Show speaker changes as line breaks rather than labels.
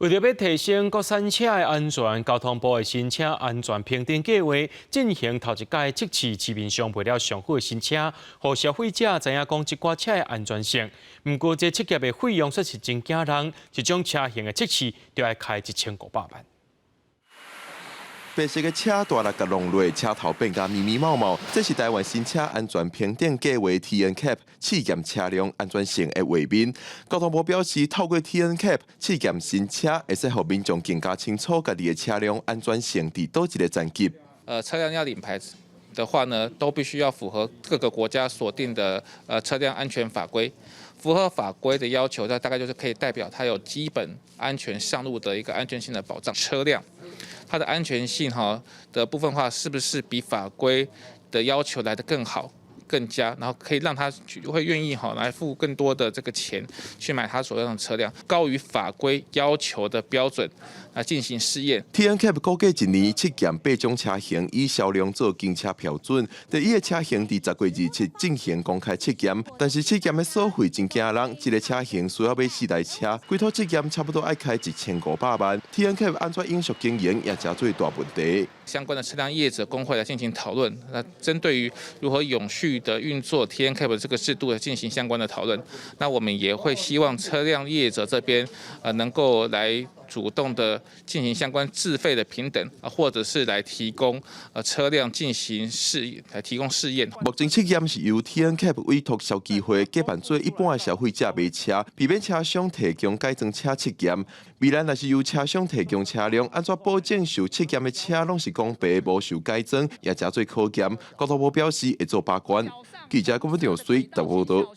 为着要提升国产车的安全，交通部的新车安全评定计划进行头一届测试，市面上卖了上好的新车，让消费者知影讲一寡车的安全性。不过，这测验的费用却是真惊人，一种车型的测试就要开1500万。
白色的车大力甲弄落，车头变甲密密茂茂。这是台湾新车安全评定计划 TNCAP 试验车辆安全性的画面。交通部表示，透过 TNCAP 试验新车，会使让民众更加清楚家己的车辆安全性伫倒一个层级。
车辆要领牌的话呢，都必须要符合各个国家所定的车辆安全法规。 符合法规的要求，它大概就是可以代表它有基本安全上路的一个安全性的保障。车辆它的安全性的部分话，是不是比法规的要求来得更好、更加，然后可以让他会愿意来付更多的这个钱去买他所用的车辆，高于法规要求的标准来进行试验。
TNCAP 估计一年测验8种车型，以销量做经车标准。第一个车型伫10月27进行公开测验，但是测验的收费真惊人，一个车型需要买4台车，规套测验差不多要开1500万。TNCAP 安怎永续经营也真最大问题。
相关的车辆业者工会来进行讨论，那针对于如何永续的运作 TNCAP 这个制度来进行相关的讨论。那我们也会希望车辆业者这边能够来。 主动的进行相关自费的平等或者是来提供车辆进行来提供试验。
目前测验是由 TNCAP 委托消基会举办做一般的消费者买车，避免车商提供改装车测验。未来若是由车商提供车辆，安怎保证受测验的车拢是公平无受改装，也真最考验。交通部表示会做把关。记者郭文长随台报道。